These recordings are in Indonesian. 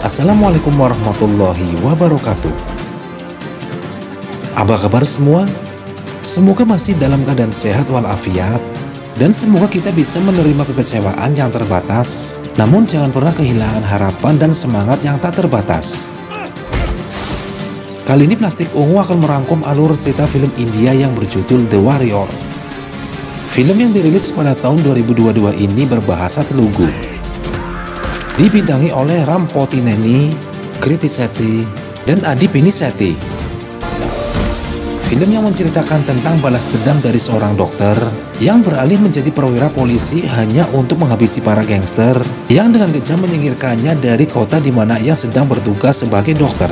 Assalamualaikum warahmatullahi wabarakatuh. Apa kabar semua? Semoga masih dalam keadaan sehat walafiat, dan semoga kita bisa menerima kekecewaan yang terbatas, namun jangan pernah kehilangan harapan dan semangat yang tak terbatas. Kali ini Plastik Ungu akan merangkum alur cerita film India yang berjudul The Warrior. Film yang dirilis pada tahun 2022 ini berbahasa Telugu. Dibintangi oleh Ram Potineni, Kriti Sethi, dan Adi Pinisetti. Film yang menceritakan tentang balas dendam dari seorang dokter yang beralih menjadi perwira polisi hanya untuk menghabisi para gangster yang dengan kejam menyingkirkannya dari kota di mana ia sedang bertugas sebagai dokter.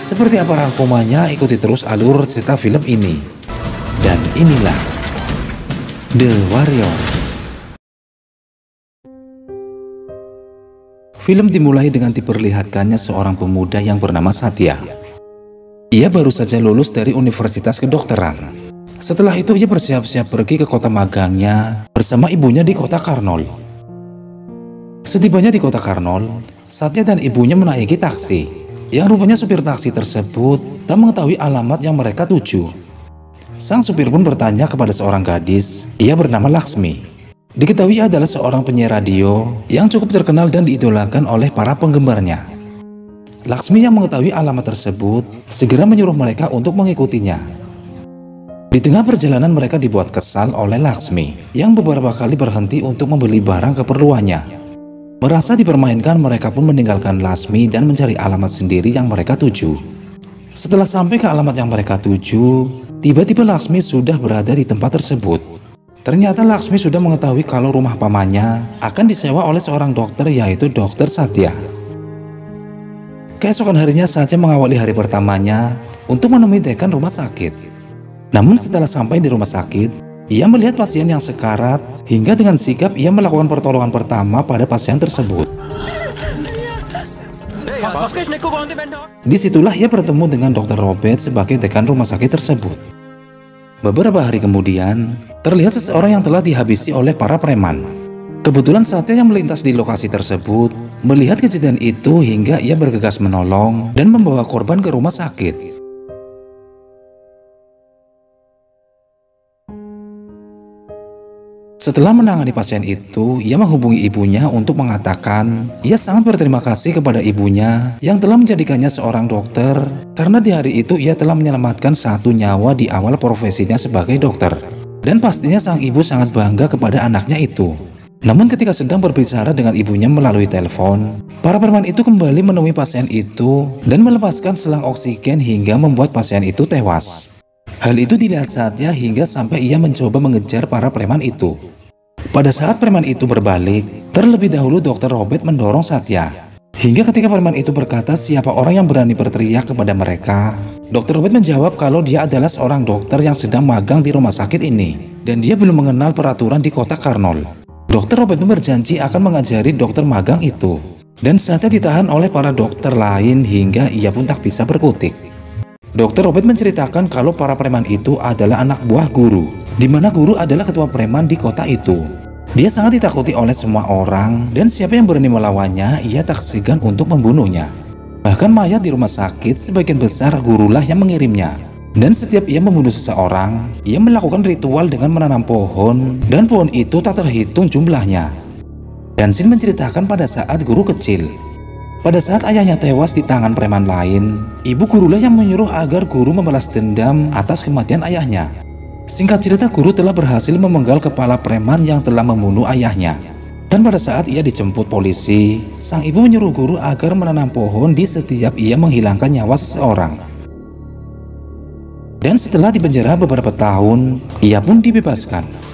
Seperti apa rangkumannya, ikuti terus alur cerita film ini. Dan inilah The Warrior. Film dimulai dengan diperlihatkannya seorang pemuda yang bernama Satya. Ia baru saja lulus dari Universitas Kedokteran. Setelah itu ia bersiap-siap pergi ke kota magangnya bersama ibunya di kota Karnol. Setibanya di kota Karnol, Satya dan ibunya menaiki taksi, yang rupanya supir taksi tersebut tak mengetahui alamat yang mereka tuju. Sang supir pun bertanya kepada seorang gadis, ia bernama Laksmi. Diketahui adalah seorang penyiar radio yang cukup terkenal dan diidolakan oleh para penggemarnya. Laksmi yang mengetahui alamat tersebut segera menyuruh mereka untuk mengikutinya. Di tengah perjalanan mereka dibuat kesal oleh Laksmi yang beberapa kali berhenti untuk membeli barang keperluannya. Merasa dipermainkan, mereka pun meninggalkan Laksmi dan mencari alamat sendiri yang mereka tuju. Setelah sampai ke alamat yang mereka tuju, tiba-tiba Laksmi sudah berada di tempat tersebut. Ternyata Laksmi sudah mengetahui kalau rumah pamannya akan disewa oleh seorang dokter, yaitu Dokter Satya. Keesokan harinya Satya mengawali hari pertamanya untuk menemui dekan rumah sakit. Namun setelah sampai di rumah sakit, ia melihat pasien yang sekarat hingga dengan sigap ia melakukan pertolongan pertama pada pasien tersebut. Disitulah ia bertemu dengan Dr. Robert sebagai dekan rumah sakit tersebut. Beberapa hari kemudian, terlihat seseorang yang telah dihabisi oleh para preman. Kebetulan Satya yang melintas di lokasi tersebut melihat kejadian itu hingga ia bergegas menolong dan membawa korban ke rumah sakit. Setelah menangani pasien itu, ia menghubungi ibunya untuk mengatakan ia sangat berterima kasih kepada ibunya yang telah menjadikannya seorang dokter, karena di hari itu ia telah menyelamatkan satu nyawa di awal profesinya sebagai dokter. Dan pastinya sang ibu sangat bangga kepada anaknya itu. Namun ketika sedang berbicara dengan ibunya melalui telepon, para preman itu kembali menemui pasien itu dan melepaskan selang oksigen hingga membuat pasien itu tewas. Hal itu dilihat Satya hingga sampai ia mencoba mengejar para preman itu. Pada saat preman itu berbalik, terlebih dahulu Dr. Robert mendorong Satya. Hingga ketika preman itu berkata siapa orang yang berani berteriak kepada mereka, Dr. Robert menjawab kalau dia adalah seorang dokter yang sedang magang di rumah sakit ini, dan dia belum mengenal peraturan di kota Karnol. Dr. Robert berjanji akan mengajari dokter magang itu, dan Satya ditahan oleh para dokter lain hingga ia pun tak bisa berkutik. Dr. Robert menceritakan kalau para preman itu adalah anak buah guru, di mana guru adalah ketua preman di kota itu. Dia sangat ditakuti oleh semua orang, dan siapa yang berani melawannya, ia tak segan untuk membunuhnya. Bahkan mayat di rumah sakit sebagian besar gurulah yang mengirimnya. Dan setiap ia membunuh seseorang, ia melakukan ritual dengan menanam pohon, dan pohon itu tak terhitung jumlahnya. Dansin menceritakan pada saat guru kecil. Pada saat ayahnya tewas di tangan preman lain, ibu gurulah yang menyuruh agar guru membalas dendam atas kematian ayahnya. Singkat cerita, guru telah berhasil memenggal kepala preman yang telah membunuh ayahnya. Dan pada saat ia dijemput polisi, sang ibu menyuruh guru agar menanam pohon di setiap ia menghilangkan nyawa seseorang. Dan setelah dipenjara beberapa tahun, ia pun dibebaskan.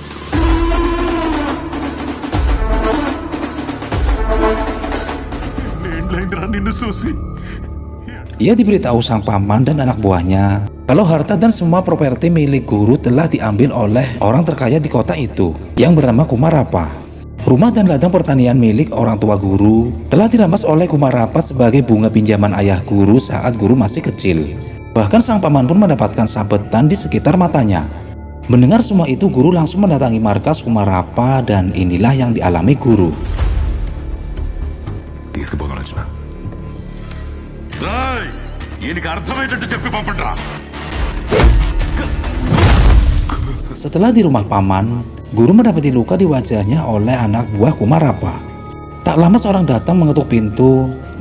Ia diberitahu sang paman dan anak buahnya kalau harta dan semua properti milik guru telah diambil oleh orang terkaya di kota itu yang bernama Kumarapa. Rumah dan ladang pertanian milik orang tua guru telah dirampas oleh Kumarapa sebagai bunga pinjaman ayah guru saat guru masih kecil. Bahkan sang paman pun mendapatkan sabetan di sekitar matanya. Mendengar semua itu, guru langsung mendatangi markas Kumarapa dan inilah yang dialami guru. తీసుకుపోగలచునా ఈయనకి అర్థమయ్యేటట్టు చెప్పి పంపండ్రా. Setelah di rumah paman, guru mendapati luka di wajahnya oleh anak buah Kumarapa. Tak lama seorang datang mengetuk pintu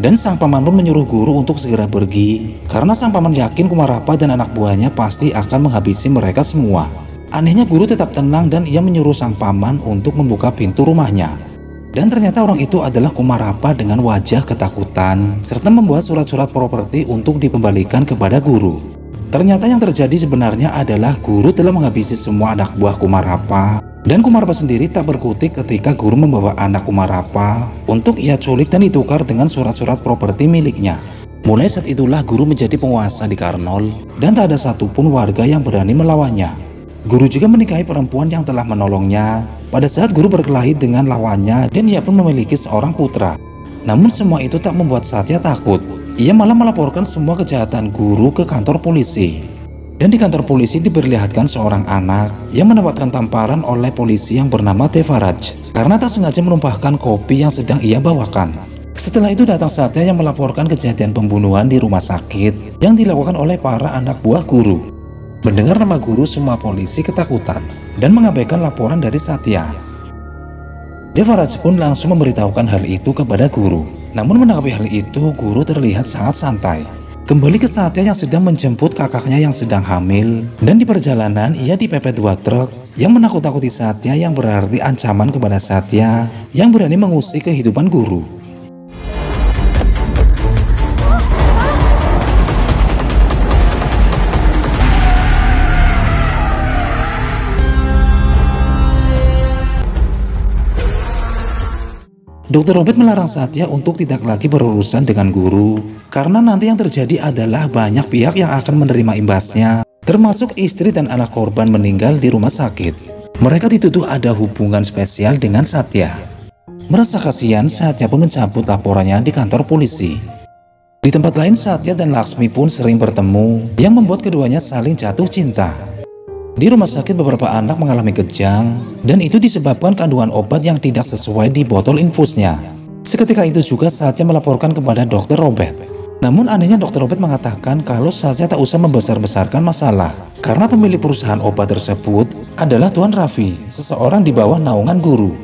dan sang paman pun menyuruh guru untuk segera pergi karena sang paman yakin Kumarapa dan anak buahnya pasti akan menghabisi mereka semua. Anehnya guru tetap tenang dan ia menyuruh sang paman untuk membuka pintu rumahnya. Dan ternyata orang itu adalah Kumarapa dengan wajah ketakutan serta membawa surat-surat properti untuk dikembalikan kepada guru. Ternyata yang terjadi sebenarnya adalah guru telah menghabisi semua anak buah Kumarapa dan Kumarapa sendiri tak berkutik ketika guru membawa anak Kumarapa untuk ia culik dan ditukar dengan surat-surat properti miliknya. Mulai saat itulah guru menjadi penguasa di Karnol dan tak ada satupun warga yang berani melawannya. Guru juga menikahi perempuan yang telah menolongnya pada saat guru berkelahi dengan lawannya dan ia pun memiliki seorang putra. Namun semua itu tak membuat Satya takut. Ia malah melaporkan semua kejahatan guru ke kantor polisi. Dan di kantor polisi diperlihatkan seorang anak yang mendapatkan tamparan oleh polisi yang bernama Devaraj karena tak sengaja menumpahkan kopi yang sedang ia bawakan. Setelah itu datang Satya yang melaporkan kejadian pembunuhan di rumah sakit yang dilakukan oleh para anak buah guru. Mendengar nama guru, semua polisi ketakutan dan mengabaikan laporan dari Satya. Devaraj pun langsung memberitahukan hal itu kepada guru. Namun menanggapi hal itu, guru terlihat sangat santai. Kembali ke Satya yang sedang menjemput kakaknya yang sedang hamil. Dan di perjalanan ia dipepet dua truk yang menakut-takuti Satya yang berarti ancaman kepada Satya yang berani mengusik kehidupan guru. Dr. Robert melarang Satya untuk tidak lagi berurusan dengan guru karena nanti yang terjadi adalah banyak pihak yang akan menerima imbasnya, termasuk istri dan anak korban meninggal di rumah sakit. Mereka dituduh ada hubungan spesial dengan Satya. Merasa kasihan, Satya pun mencabut laporannya di kantor polisi. Di tempat lain, Satya dan Laksmi pun sering bertemu yang membuat keduanya saling jatuh cinta. Di rumah sakit beberapa anak mengalami kejang dan itu disebabkan kandungan obat yang tidak sesuai di botol infusnya. Seketika itu juga Satya melaporkan kepada Dr. Robert. Namun anehnya Dr. Robert mengatakan kalau Satya tak usah membesar-besarkan masalah karena pemilik perusahaan obat tersebut adalah Tuan Raffi, seseorang di bawah naungan guru.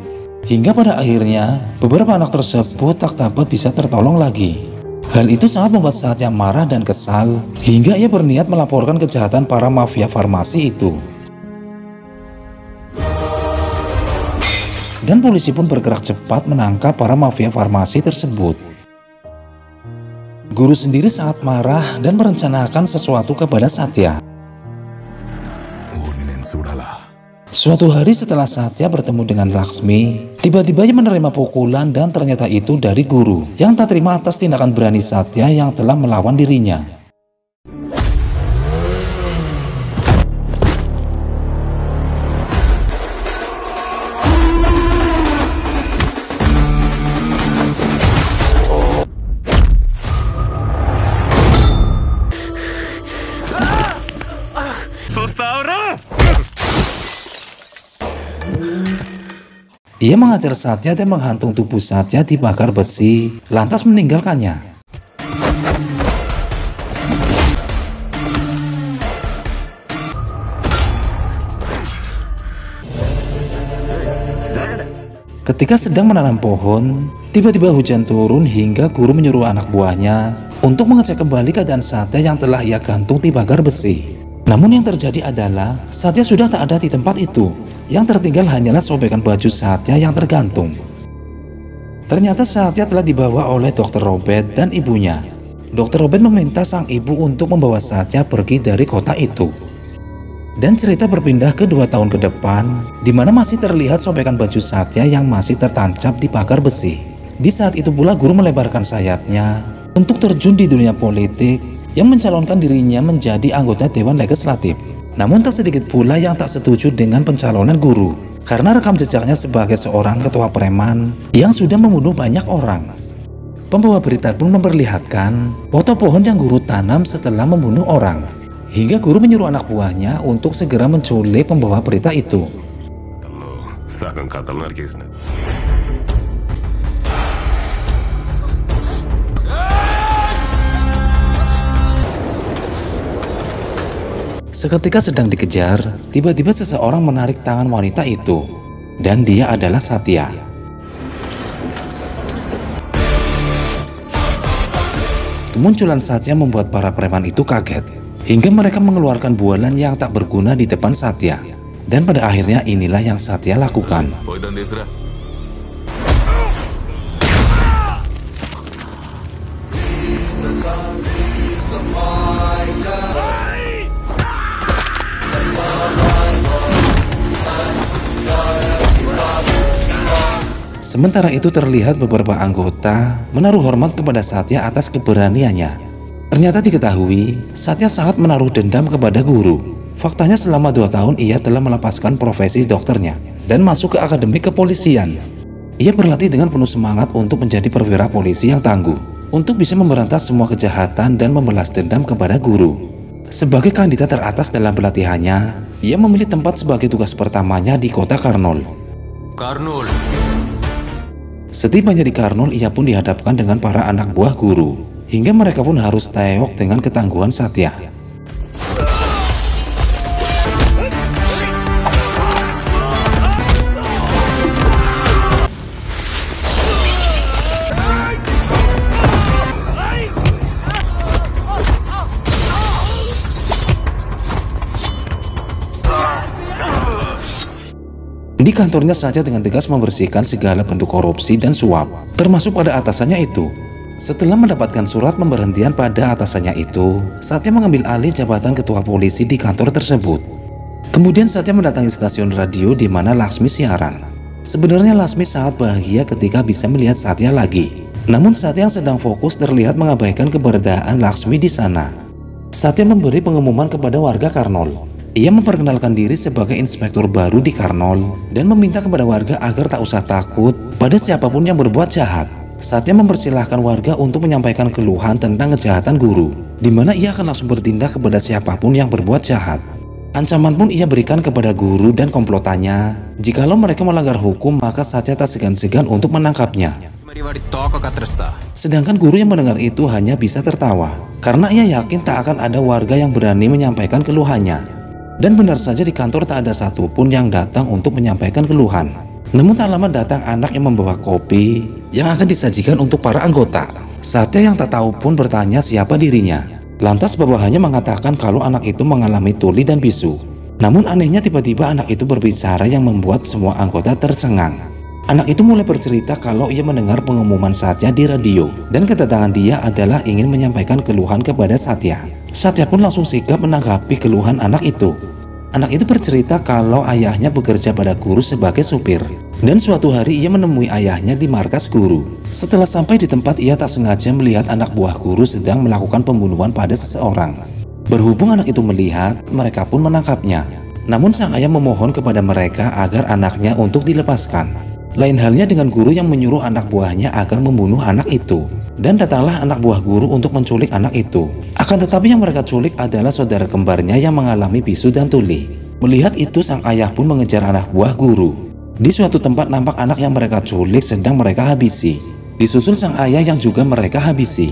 Hingga pada akhirnya beberapa anak tersebut tak dapat bisa tertolong lagi. Hal itu sangat membuat Satya marah dan kesal hingga ia berniat melaporkan kejahatan para mafia farmasi itu. Dan polisi pun bergerak cepat menangkap para mafia farmasi tersebut. Guru sendiri sangat marah dan merencanakan sesuatu kepada Satya. Suatu hari setelah Satya bertemu dengan Laksmi, tiba-tiba ia menerima pukulan dan ternyata itu dari guru yang tak terima atas tindakan berani Satya yang telah melawan dirinya. Ia mengajar Satya dan menghantung tubuh Satya di pagar besi, lantas meninggalkannya. Ketika sedang menanam pohon, tiba-tiba hujan turun hingga guru menyuruh anak buahnya untuk mengecek kembali keadaan Satya yang telah ia gantung di pagar besi. Namun yang terjadi adalah Satya sudah tak ada di tempat itu. Yang tertinggal hanyalah sobekan baju Satya yang tergantung. Ternyata Satya telah dibawa oleh Dr. Robert dan ibunya. Dr. Robert meminta sang ibu untuk membawa Satya pergi dari kota itu. Dan cerita berpindah ke 2 tahun ke depan, di mana masih terlihat sobekan baju Satya yang masih tertancap di pagar besi. Di saat itu pula guru melebarkan sayapnya untuk terjun di dunia politik yang mencalonkan dirinya menjadi anggota Dewan Legislatif. Namun tak sedikit pula yang tak setuju dengan pencalonan guru karena rekam jejaknya sebagai seorang ketua preman yang sudah membunuh banyak orang. Pembawa berita pun memperlihatkan foto pohon yang guru tanam setelah membunuh orang. Hingga guru menyuruh anak buahnya untuk segera menculik pembawa berita itu. Seketika sedang dikejar, tiba-tiba seseorang menarik tangan wanita itu, dan dia adalah Satya. Kemunculan Satya membuat para preman itu kaget, hingga mereka mengeluarkan bualan yang tak berguna di depan Satya. Dan pada akhirnya inilah yang Satya lakukan. Sementara itu terlihat beberapa anggota menaruh hormat kepada Satya atas keberaniannya. Ternyata diketahui, Satya sangat menaruh dendam kepada guru. Faktanya selama 2 tahun ia telah melepaskan profesi dokternya dan masuk ke akademi kepolisian. Ia berlatih dengan penuh semangat untuk menjadi perwira polisi yang tangguh, untuk bisa memberantas semua kejahatan dan membalas dendam kepada guru. Sebagai kandidat teratas dalam pelatihannya, ia memilih tempat sebagai tugas pertamanya di kota Karnol. Setibanya di Karnol, ia pun dihadapkan dengan para anak buah guru, hingga mereka pun harus tewok dengan ketangguhan Satya. Di kantornya Satya dengan tegas membersihkan segala bentuk korupsi dan suap, termasuk pada atasannya itu. Setelah mendapatkan surat pemberhentian pada atasannya itu, Satya mengambil alih jabatan ketua polisi di kantor tersebut. Kemudian Satya mendatangi stasiun radio di mana Laksmi siaran. Sebenarnya Laksmi sangat bahagia ketika bisa melihat Satya lagi. Namun Satya yang sedang fokus terlihat mengabaikan keberadaan Laksmi di sana. Satya memberi pengumuman kepada warga Karnol. Ia memperkenalkan diri sebagai inspektur baru di Karnol dan meminta kepada warga agar tak usah takut pada siapapun yang berbuat jahat. Satya mempersilahkan warga untuk menyampaikan keluhan tentang kejahatan guru, di mana ia akan langsung bertindak kepada siapapun yang berbuat jahat. Ancaman pun ia berikan kepada guru dan komplotannya. Jikalau mereka melanggar hukum, maka Satya tak segan-segan untuk menangkapnya. Sedangkan guru yang mendengar itu hanya bisa tertawa, karena ia yakin tak akan ada warga yang berani menyampaikan keluhannya. Dan benar saja di kantor tak ada satupun yang datang untuk menyampaikan keluhan. Namun tak lama datang anak yang membawa kopi yang akan disajikan untuk para anggota. Satya yang tak tahu pun bertanya siapa dirinya. Lantas bawahannya mengatakan kalau anak itu mengalami tuli dan bisu. Namun anehnya tiba-tiba anak itu berbicara yang membuat semua anggota tercengang. Anak itu mulai bercerita kalau ia mendengar pengumuman Satya di radio dan kedatangan dia adalah ingin menyampaikan keluhan kepada Satya. Satya pun langsung sigap menanggapi keluhan anak itu. Anak itu bercerita kalau ayahnya bekerja pada guru sebagai supir, dan suatu hari ia menemui ayahnya di markas guru. Setelah sampai di tempat, ia tak sengaja melihat anak buah guru sedang melakukan pembunuhan pada seseorang. Berhubung anak itu melihat, mereka pun menangkapnya. Namun sang ayah memohon kepada mereka agar anaknya untuk dilepaskan. Lain halnya dengan guru yang menyuruh anak buahnya agar membunuh anak itu. Dan datanglah anak buah guru untuk menculik anak itu. Akan tetapi yang mereka culik adalah saudara kembarnya yang mengalami bisu dan tuli. Melihat itu sang ayah pun mengejar anak buah guru. Di suatu tempat nampak anak yang mereka culik sedang mereka habisi. Disusul sang ayah yang juga mereka habisi.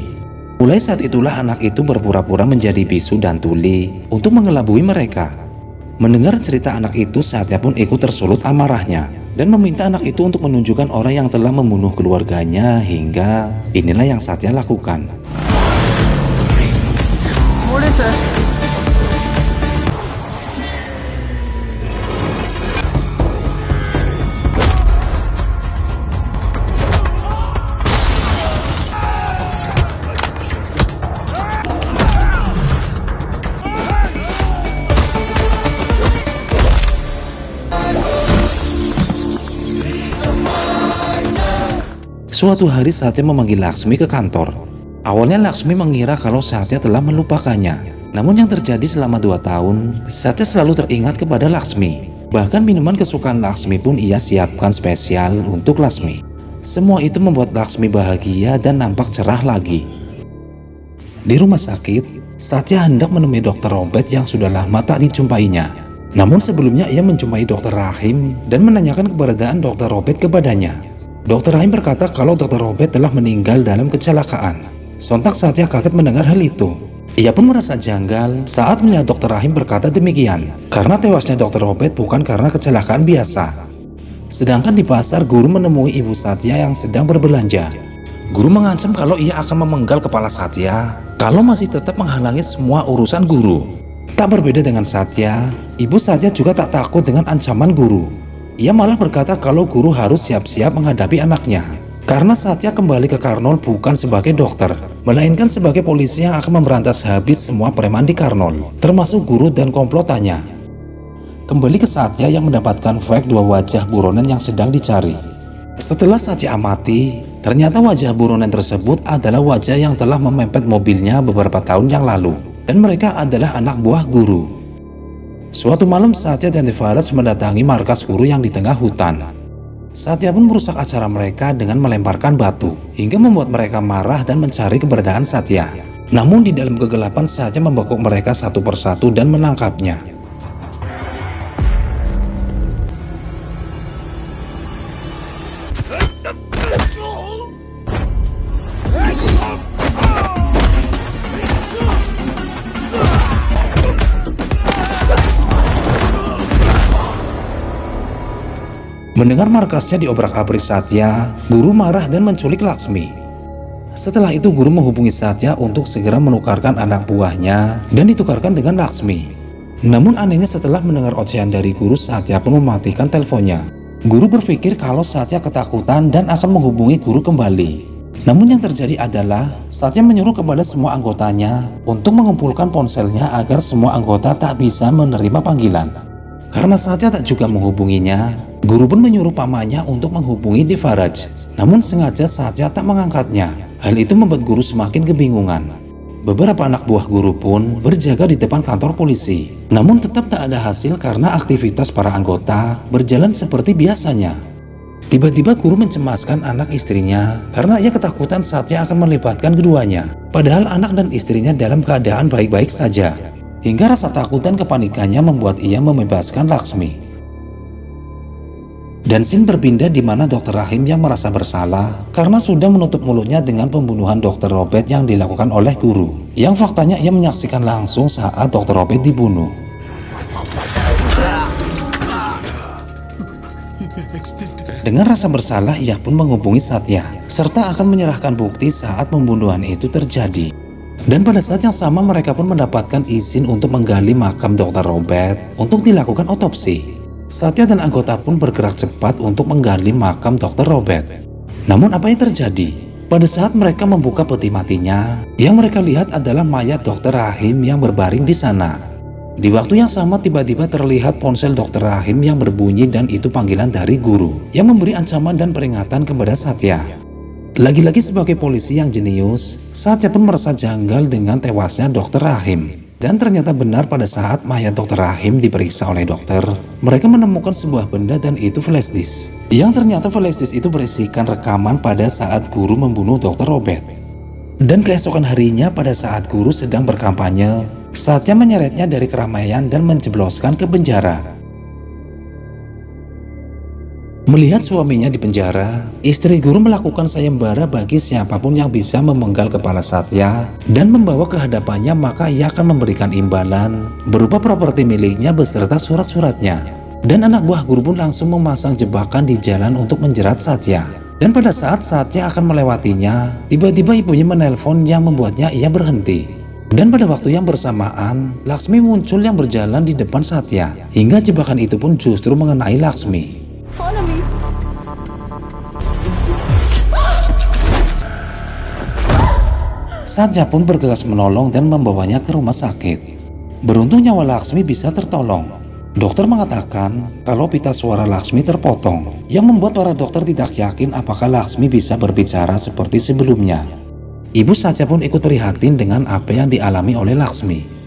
Mulai saat itulah anak itu berpura-pura menjadi bisu dan tuli untuk mengelabui mereka. Mendengar cerita anak itu, Satya pun ikut tersulut amarahnya dan meminta anak itu untuk menunjukkan orang yang telah membunuh keluarganya, hingga inilah yang Satya lakukan. Boleh, sir. Suatu hari Satya memanggil Laksmi ke kantor. Awalnya Laksmi mengira kalau Satya telah melupakannya. Namun yang terjadi selama 2 tahun, Satya selalu teringat kepada Laksmi. Bahkan minuman kesukaan Laksmi pun ia siapkan spesial untuk Laksmi. Semua itu membuat Laksmi bahagia dan nampak cerah lagi. Di rumah sakit, Satya hendak menemui Dr. Robert yang sudah lama tak dijumpainya. Namun sebelumnya ia menjumpai Dr. Rahim dan menanyakan keberadaan Dr. Robert kepadanya. Dr. Rahim berkata kalau Dr. Robert telah meninggal dalam kecelakaan. Sontak Satya kaget mendengar hal itu. Ia pun merasa janggal saat melihat Dr. Rahim berkata demikian, karena tewasnya Dr. Robert bukan karena kecelakaan biasa. Sedangkan di pasar, guru menemui Ibu Satya yang sedang berbelanja. Guru mengancam kalau ia akan memenggal kepala Satya kalau masih tetap menghalangi semua urusan guru. Tak berbeda dengan Satya, Ibu Satya juga tak takut dengan ancaman guru. Ia malah berkata kalau guru harus siap-siap menghadapi anaknya. Karena Satya kembali ke Karnol bukan sebagai dokter, melainkan sebagai polisi yang akan memberantas habis semua preman di Karnol, termasuk guru dan komplotannya. Kembali ke Satya yang mendapatkan fake 2 wajah buronan yang sedang dicari. Setelah Satya amati, ternyata wajah buronan tersebut adalah wajah yang telah memepet mobilnya beberapa tahun yang lalu, dan mereka adalah anak buah guru. Suatu malam Satya dan Devaraj mendatangi markas guru yang di tengah hutan. Satya pun merusak acara mereka dengan melemparkan batu, hingga membuat mereka marah dan mencari keberadaan Satya. Namun di dalam kegelapan Satya membekuk mereka satu persatu dan menangkapnya. Mendengar markasnya diobrak-abrik Satya, guru marah dan menculik Laksmi. Setelah itu guru menghubungi Satya untuk segera menukarkan anak buahnya dan ditukarkan dengan Laksmi. Namun anehnya setelah mendengar ocehan dari guru, Satya pun mematikan teleponnya. Guru berpikir kalau Satya ketakutan dan akan menghubungi guru kembali. Namun yang terjadi adalah Satya menyuruh kepada semua anggotanya untuk mengumpulkan ponselnya agar semua anggota tak bisa menerima panggilan. Karena Satya tak juga menghubunginya, guru pun menyuruh pamannya untuk menghubungi Devaraj. Namun sengaja Satya tak mengangkatnya. Hal itu membuat guru semakin kebingungan. Beberapa anak buah guru pun berjaga di depan kantor polisi. Namun tetap tak ada hasil karena aktivitas para anggota berjalan seperti biasanya. Tiba-tiba guru mencemaskan anak istrinya karena ia ketakutan Satya akan melibatkan keduanya. Padahal anak dan istrinya dalam keadaan baik-baik saja. Hingga rasa takut dan kepanikannya membuat ia membebaskan Laksmi. Dan scene berpindah di mana Dr. Rahim yang merasa bersalah karena sudah menutup mulutnya dengan pembunuhan Dr. Robert yang dilakukan oleh guru. Yang faktanya ia menyaksikan langsung saat Dr. Robert dibunuh. Dengan rasa bersalah ia pun menghubungi Satya serta akan menyerahkan bukti saat pembunuhan itu terjadi. Dan pada saat yang sama mereka pun mendapatkan izin untuk menggali makam Dr. Robert untuk dilakukan otopsi. Satya dan anggota pun bergerak cepat untuk menggali makam Dr. Robert. Namun apa yang terjadi? Pada saat mereka membuka peti matinya, yang mereka lihat adalah mayat Dr. Rahim yang berbaring di sana. Di waktu yang sama tiba-tiba terlihat ponsel Dr. Rahim yang berbunyi dan itu panggilan dari guru yang memberi ancaman dan peringatan kepada Satya. Lagi-lagi sebagai polisi yang jenius, Satya pun merasa janggal dengan tewasnya Dr. Rahim. Dan ternyata benar pada saat mayat Dr. Rahim diperiksa oleh dokter, mereka menemukan sebuah benda dan itu flash disk. Yang ternyata flash disk itu berisikan rekaman pada saat guru membunuh Dr. Robert. Dan keesokan harinya pada saat guru sedang berkampanye, Satya menyeretnya dari keramaian dan menjebloskan ke penjara. Melihat suaminya di penjara, istri guru melakukan sayembara bagi siapapun yang bisa memenggal kepala Satya dan membawa ke hadapannya, maka ia akan memberikan imbalan berupa properti miliknya beserta surat-suratnya. Dan anak buah guru pun langsung memasang jebakan di jalan untuk menjerat Satya. Dan pada saat Satya akan melewatinya, tiba-tiba ibunya menelpon yang membuatnya ia berhenti. Dan pada waktu yang bersamaan, Laksmi muncul yang berjalan di depan Satya, hingga jebakan itu pun justru mengenai Laksmi. Follow me. Satya pun bergegas menolong dan membawanya ke rumah sakit. Beruntung nyawa Laksmi bisa tertolong. Dokter mengatakan kalau pita suara Laksmi terpotong, yang membuat para dokter tidak yakin apakah Laksmi bisa berbicara seperti sebelumnya. Ibu Satya pun ikut prihatin dengan apa yang dialami oleh Laksmi.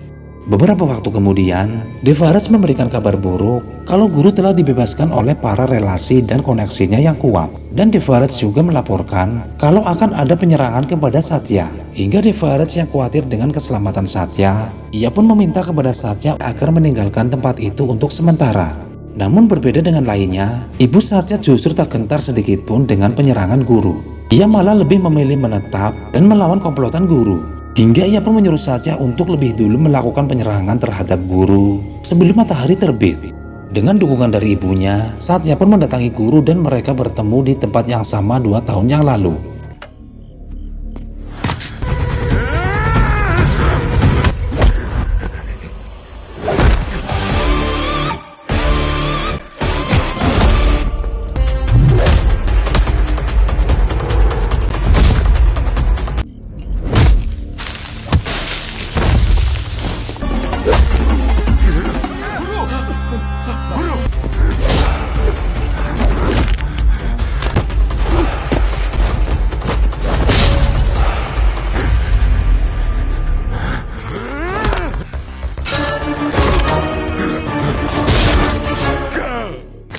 Beberapa waktu kemudian, Devaraj memberikan kabar buruk kalau guru telah dibebaskan oleh para relasi dan koneksinya yang kuat. Dan Devaraj juga melaporkan kalau akan ada penyerangan kepada Satya. Hingga Devaraj yang khawatir dengan keselamatan Satya, ia pun meminta kepada Satya agar meninggalkan tempat itu untuk sementara. Namun berbeda dengan lainnya, ibu Satya justru tak gentar sedikit pun dengan penyerangan guru. Ia malah lebih memilih menetap dan melawan komplotan guru. Hingga ia pun menyuruh Satya untuk lebih dulu melakukan penyerangan terhadap guru sebelum matahari terbit. Dengan dukungan dari ibunya, Satya pun mendatangi guru dan mereka bertemu di tempat yang sama 2 tahun yang lalu.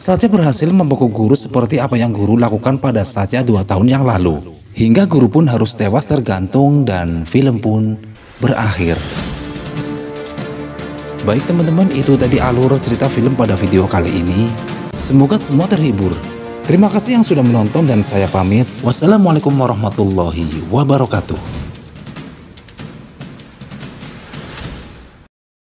Satya berhasil membekuk guru seperti apa yang guru lakukan pada Satya 2 tahun yang lalu. Hingga guru pun harus tewas tergantung dan film pun berakhir. Baik teman-teman, itu tadi alur cerita film pada video kali ini. Semoga semua terhibur. Terima kasih yang sudah menonton dan saya pamit. Wassalamualaikum warahmatullahi wabarakatuh.